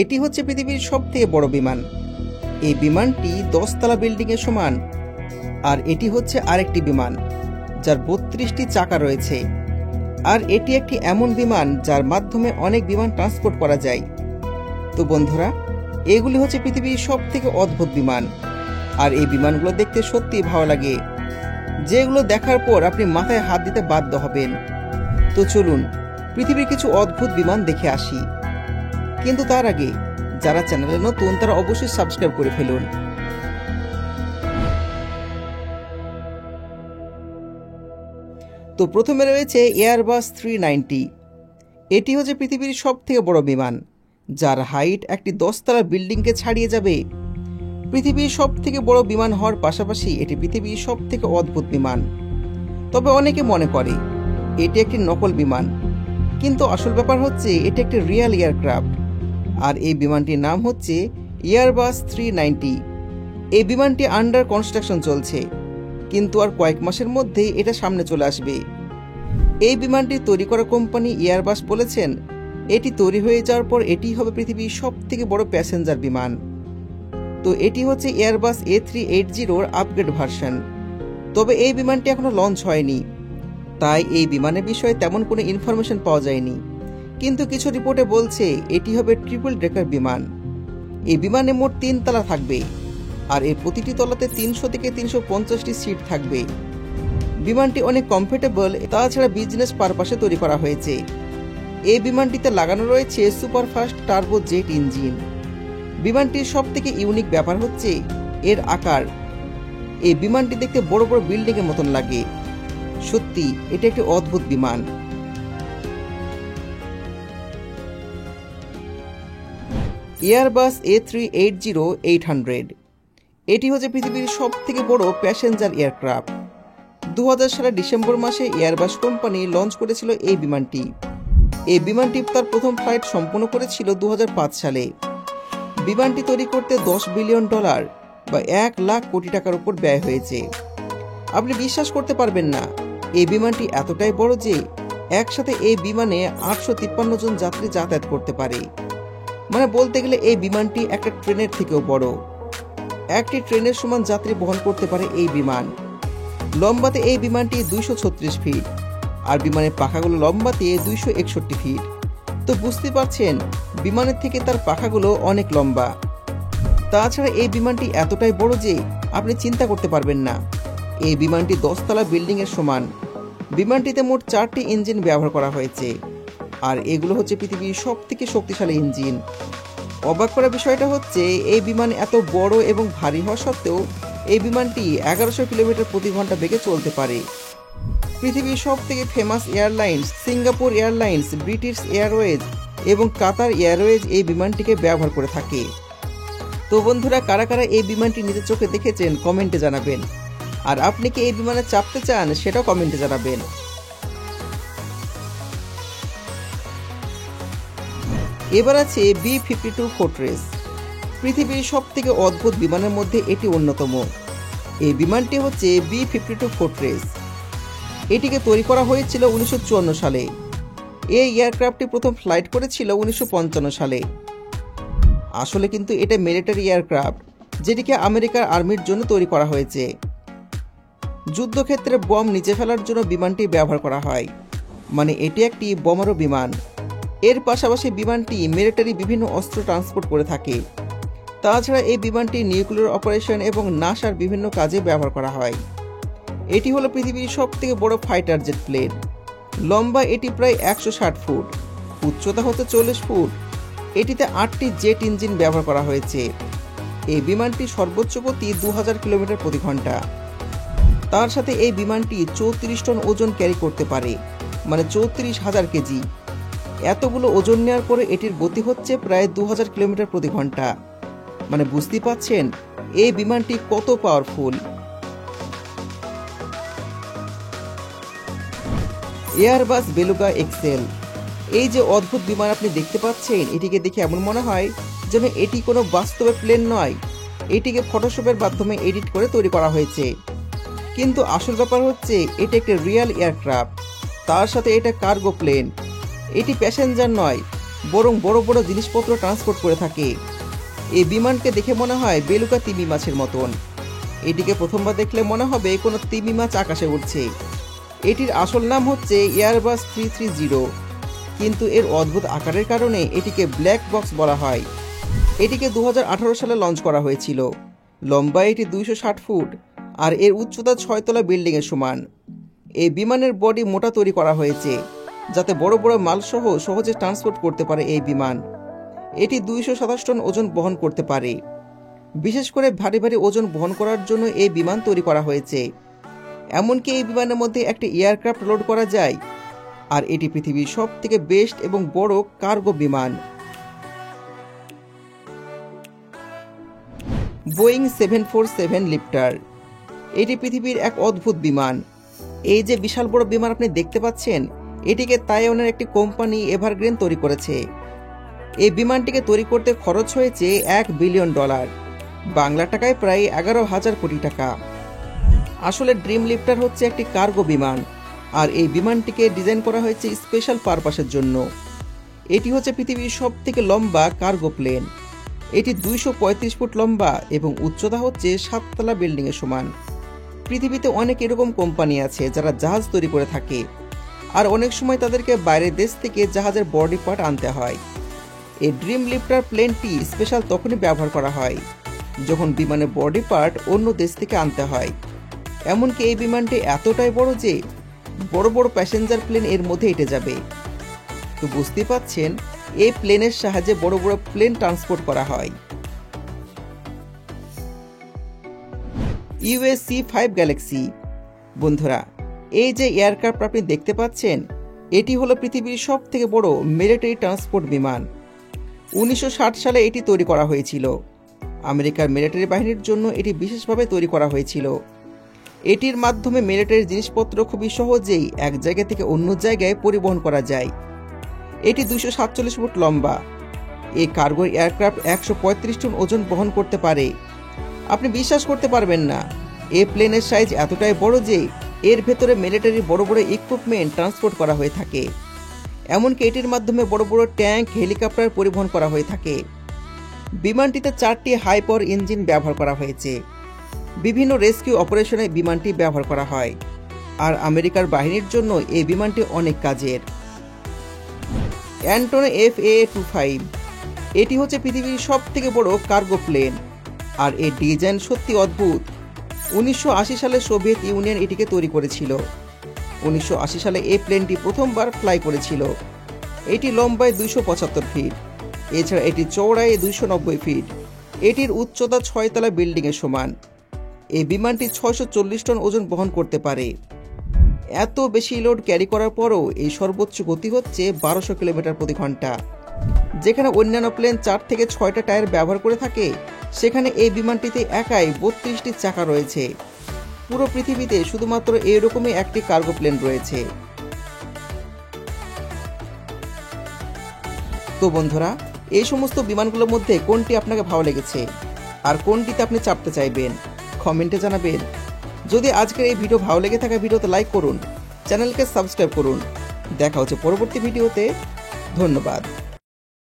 এটি হচ্ছে পৃথিবীর সবথেকে বড় বিমান। এই বিমানটি 10 তলা বিল্ডিংয়ের সমান। আর এটি হচ্ছে আরেকটি বিমান যার 32টি চাকা রয়েছে। আর এটি একটি এমন বিমান যার মাধ্যমে অনেক বিমান ট্রান্সপোর্ট করা যায়। তো বন্ধুরা, এগুলি হচ্ছে পৃথিবীর সবথেকে অদ্ভুত বিমান। আর এই বিমানগুলো দেখতে সত্যিই ভালো লাগে, যেগুলো দেখার পর আপনি মাথায় হাত দিতে বাধ্য হবেন। তো চলুন পৃথিবীর কিছু অদ্ভুত বিমান দেখে আসি। কিন্তু তার আগে যারা চ্যানেলে নতুন তারা অবশ্যই সাবস্ক্রাইব করে ফেলুন। তো প্রথমে রয়েছে এয়ারবাস 390। এটি হচ্ছে পৃথিবীর সবথেকে বড় বিমান, যার হাইট একটি 10 তলা বিল্ডিংকে ছাড়িয়ে যাবে। পৃথিবীর সবথেকে বড় বিমান হওয়ার পাশাপাশি এটি পৃথিবীর সবথেকে অদ্ভুত বিমান। তবে অনেকে মনে করে এটি একটি নকল বিমান, কিন্তু আসল ব্যাপার হচ্ছে এটি একটি রিয়েল এয়ারক্রাফট। আর এই বিমানটির নাম হচ্ছে এয়ারবাস 390। এই বিমানটি আন্ডার কনস্ট্রাকশন চলছে, কিন্তু আর কয়েক মাসের মধ্যেই এটা সামনে চলে আসবে। এই বিমানটি তৈরি করা কোম্পানি এয়ারবাস বলেছেন এটি তৈরি হয়ে যাওয়ার পর এটি হবে পৃথিবীর সবথেকে বড় প্যাসেঞ্জার বিমান। তো এটি হচ্ছে এয়ারবাস A380-র আপগ্রেড ভার্সন। তবে এই বিমানটি এখনো লঞ্চ হয়নি, তাই এই বিমানের বিষয়ে তেমন কোনো ইনফরমেশন পাওয়া যায়নি। কিন্তু কিছু রিপোর্টে বলছে এটি হবে ট্রিপল ডেকার বিমান। এই বিমানে মোট 3 তলা থাকবে, আর এর প্রতিটি তলাতে 300 থেকে 350টি সিট থাকবে। বিমানটি অনেক কমফোর্টেবল, তাছাড়া বিজনেস পারপাসে তৈরি করা হয়েছে। এই বিমানটিতে লাগানো রয়েছে সুপারফাস্ট টার্বো জেট ইঞ্জিন। বিমানটির সবথেকে ইউনিক ব্যাপার হচ্ছে এর আকার। এই বিমানটি দেখতে বড় বড় বিল্ডিং এর মতন লাগে। সত্যি এটা একটি অদ্ভুত বিমান। Airbus A380-800। এটি হচ্ছে পৃথিবীর সবথেকে বড় প্যাসেঞ্জার এয়ারক্রাফট। 2000 সালের ডিসেম্বর মাসে এয়ারবাস কোম্পানি লঞ্চ করেছিল এই বিমানটি। এই বিমানটি তার প্রথম ফ্লাইট সম্পন্ন করেছিল 2005 সালে। বিমানটি তৈরি করতে $10 বিলিয়ন বা 1 লাখ কোটি টাকার উপর ব্যয় হয়েছে। আপনি বিশ্বাস করতে পারবেন না, এই বিমানটি এতটাই বড় যে একসাথে এই বিমানে 853 জন যাত্রী যাতায়াত করতে পারে। মানে বলতে গেলে এই বিমানটি একটা ট্রেনের থেকেও বড়। একটি ট্রেনের সমান যাত্রী বহন করতে পারে এই বিমান। লম্বাতে এই বিমানটি 236 ফিট, আর বিমানের পাখাগুলো লম্বাতে 261 ফিট। তো বুঝতে পারছেন বিমানের থেকে তার পাখাগুলো অনেক লম্বা। তাছাড়া এই বিমানটি এতটাই বড় যে আপনি চিন্তা করতে পারবেন না। এই বিমানটি 10 তলা বিল্ডিং এর সমান। বিমানটিতে মোট 4টি ইঞ্জিন ব্যবহার করা হয়েছে, আর এগুলো হচ্ছে পৃথিবীর সবথেকে শক্তিশালী ইঞ্জিন। অবাক করা বিষয়টা হচ্ছে এই বিমান এত বড় এবং ভারী হওয়া সত্ত্বেও এই বিমানটি 1100 কিলোমিটার প্রতি ঘন্টা বেগে চলতে পারে। পৃথিবীর সবথেকে famous airlines Singapore airlines, British Airways এবং কাতার এয়ারওয়েজ এই বিমানটিকে ব্যবহার করে থাকে। তো বন্ধুরা, কারা কারা এই বিমানটি নিজের চোখে দেখেছেন কমেন্টে জানাবেন। আর আপনি কি এই বিমানে চাপতে চান সেটাও কমেন্টে জানাবেন। এবার আছে B-52 ফোর্ট্রেস। পৃথিবীর সবথেকে অদ্ভুত বিমানের মধ্যে এটি অন্যতম। এই বিমানটি হচ্ছে B-52 ফোর্ট্রেস। এটিকে তৈরি করা হয়েছিল 1954 সালে। এই এয়ারক্রাফটটি প্রথম ফ্লাইট করেছিল 1955 সালে। আসলে কিন্তু এটা মিলিটারি এয়ারক্রাফট, যেটিকে আমেরিকার আর্মির জন্য তৈরি করা হয়েছে। যুদ্ধক্ষেত্রে বম নিচে ফেলার জন্য বিমানটি ব্যবহার করা হয়। মানে এটি একটি বোমারু বিমান। এর পাশাপাশি বিমানটি মিলিটারি বিভিন্ন অস্ত্র ট্রান্সপোর্ট করে থাকে। তাছাড়া এই বিমানটি নিউক্লিয়ার অপারেশন এবং নাসার বিভিন্ন কাজে ব্যবহার করা হয়। এটি হলো পৃথিবীর সবথেকে বড় ফাইটার জেট প্লেন। লম্বা এটি প্রায় 160 ফুট, উচ্চতা হতে 40 ফুট। এটিতে 8টি জেট ইঞ্জিন ব্যবহার করা হয়েছে। এই বিমানটি সর্বোচ্চ গতি 2000 কিলোমিটার প্রতি ঘন্টা। তার সাথে এই বিমানটি 34 টন ওজন ক্যারি করতে পারে, মানে 34,000 কেজি। এতগুলো ওজন নেওয়ার পরে এটির গতি হচ্ছে প্রায় 2000 কিলোমিটার প্রতি ঘন্টা। মানে বুঝতে পাচ্ছেন এই বিমানটি কত পাওয়ারফুল। Airbus beluga Excel. এই যে অদ্ভুত বিমান আপনি দেখতে পাচ্ছেন, এটিকে দেখে এমন মনে হয় যেন এটি কোনো বাস্তবে প্লেন নয়, এটিকে ফটোশপের মাধ্যমে এডিট করে তৈরি করা হয়েছে। কিন্তু আসল ব্যাপার হচ্ছে এটি একটি রিয়েল এয়ারক্রাফট। তার সাথে এটা কার্গো প্লেন। এটি প্যাসেঞ্জার নয়, বরং বড় বড় জিনিসপত্র ট্রান্সপোর্ট করে থাকে। এই বিমানকে দেখে মনে হয় বেলুকা তিমি মাছের মতন। এটিকে প্রথমবার দেখলে মনে হবে কোনো তিমি মাছ আকাশে উঠছে। এটির আসল নাম হচ্ছে এয়ারবাস 330, কিন্তু এর অদ্ভুত আকারের কারণে এটিকে ব্ল্যাক বক্স বলা হয়। এটিকে 2018 সালে লঞ্চ করা হয়েছিল। লম্বা এটি 260 ফুট আর এর উচ্চতা 6 তলা বিল্ডিংয়ের সমান। এই বিমানের বডি মোটা তৈরি করা হয়েছে যাতে বড় বড় মালসহ সহজে ট্রান্সপোর্ট করতে পারে এই বিমান। এটি 227 টন ওজন বহন করতে পারে। বিশেষ করে ভারী ভারী ওজন বহন করার জন্য এই বিমান তৈরি করা হয়েছে। এমনকি এই বিমানের মধ্যে একটি এয়ারক্রাফট লোড করা যায়। আর এটি পৃথিবীর সবথেকে বেস্ট এবং বড় কার্গো বিমান। বোয়িং 747 লিফটার। এটি পৃথিবীর এক অদ্ভুত বিমান। এই যে বিশাল বড় বিমান আপনি দেখতে পাচ্ছেন, এটিকে তাইওয়ানের একটি কোম্পানি এভারগ্রেন তৈরি করেছে। এই বিমানটিকে তৈরি করতে খরচ হয়েছে $1 বিলিয়ন, বাংলা টাকায় প্রায় 11,000 কোটি টাকা। আসলে ড্রিম লিফটার হচ্ছে একটি কার্গো বিমান, আর এই বিমানটিকে ডিজাইন করা হয়েছে স্পেশাল পারপাসের জন্য। এটি হচ্ছে পৃথিবীর সবথেকে লম্বা কার্গো প্লেন। এটি 235 ফুট লম্বা এবং উচ্চতা হচ্ছে 7 তলা বিল্ডিংয়ের সমান। পৃথিবীতে অনেক এরকম কোম্পানি আছে যারা জাহাজ তৈরি করে থাকে, আর অনেক সময় তাদেরকে বাইরের দেশ থেকে জাহাজের বডি পার্ট আনতে হয়। এই ড্রিম লিফটার প্লেনটি স্পেশাল তখনই ব্যবহার করা হয় যখন বিমানের বডি পার্ট অন্য দেশ থেকে আনতে হয়। এমনকি এই বিমানটি এতটাই বড় যে বড় বড় প্যাসেঞ্জার প্লেন এর মধ্যে এঁটে যাবে। তো বুঝতেই পাচ্ছেন, এই প্লেনের সাহায্যে বড় বড় প্লেন ট্রান্সপোর্ট করা হয়। US C5 Galaxy. বন্ধুরা, এই যে এয়ারক্রাফট আপনি দেখতে পাচ্ছেন, এটি হলো পৃথিবীর সবথেকে বড় মিলিটারি ট্রান্সপোর্ট বিমান। 1960 সালে এটি তৈরি করা হয়েছিল। আমেরিকার মিলিটারি বাহিনীর জন্য এটি বিশেষভাবে তৈরি করা হয়েছিল। এটির মাধ্যমে মিলিটারি জিনিসপত্র খুবই সহজেই এক জায়গা থেকে অন্য জায়গায় পরিবহন করা যায়। এটি 247 ফুট লম্বা। এই কার্গো এয়ারক্রাফট 135 টন ওজন বহন করতে পারে। আপনি বিশ্বাস করতে পারবেন না, এই প্লেনের সাইজ এতটাই বড় যে এর ভেতরে মিলিটারি বড় বড় ইকুইপমেন্ট ট্রান্সপোর্ট করা হয়ে থাকে। এমনকি এটির মাধ্যমে বড় বড় ট্যাঙ্ক, হেলিকপ্টার পরিবহন করা হয়ে থাকে। বিমানটিতে 4টি হাই পাওয়ার ইঞ্জিন ব্যবহার করা হয়েছে। বিভিন্ন রেস্কিউ অপারেশনে বিমানটি ব্যবহার করা হয়, আর আমেরিকার বাহিনীর জন্য এই বিমানটি অনেক কাজের। Antony FA-25। এটি হচ্ছে পৃথিবীর সবথেকে বড় কার্গো প্লেন, আর এর ডিজাইন সত্যি অদ্ভুত। 1980 সালে সোভিয়েত ইউনিয়ন এটিকে তৈরি করেছিল। 1980 সালে এই প্লেনটি প্রথমবার ফ্লাই করেছিল। এটি লম্বায় 275 ফিট, এছাড়া এটি চওড়ায় 290 ফিট। এটির উচ্চতা 6 তলা বিল্ডিংয়ের সমান। এই বিমানটি 640 টন ওজন বহন করতে পারে। এত বেশি লোড ক্যারি করার পরও এই সর্বোচ্চ গতি হচ্ছে 1200 কিলোমিটার প্রতি ঘন্টা। যেখানে অন্যান্য প্লেন 4 থেকে 6টা টায়ার ব্যবহার করে থাকে, সেখানে এই বিমানটিতে একাই 32টি চাকা রয়েছে। পুরো পৃথিবীতে শুধুমাত্র এরকমই একটি কার্গো প্লেন রয়েছে। তো বন্ধুরা, এই সমস্ত বিমানগুলোর মধ্যে কোনটি আপনাকে ভালো লেগেছে আর কোনটিতে আপনি চাপতে চাইবেন, কমেন্টে জানাবেন। যদি আজকের এই ভিডিও ভালো লেগে থাকে, ভিডিওতে লাইক করুন, চ্যানেলকে সাবস্ক্রাইব করুন। দেখা হচ্ছে পরবর্তী ভিডিওতে। ধন্যবাদ।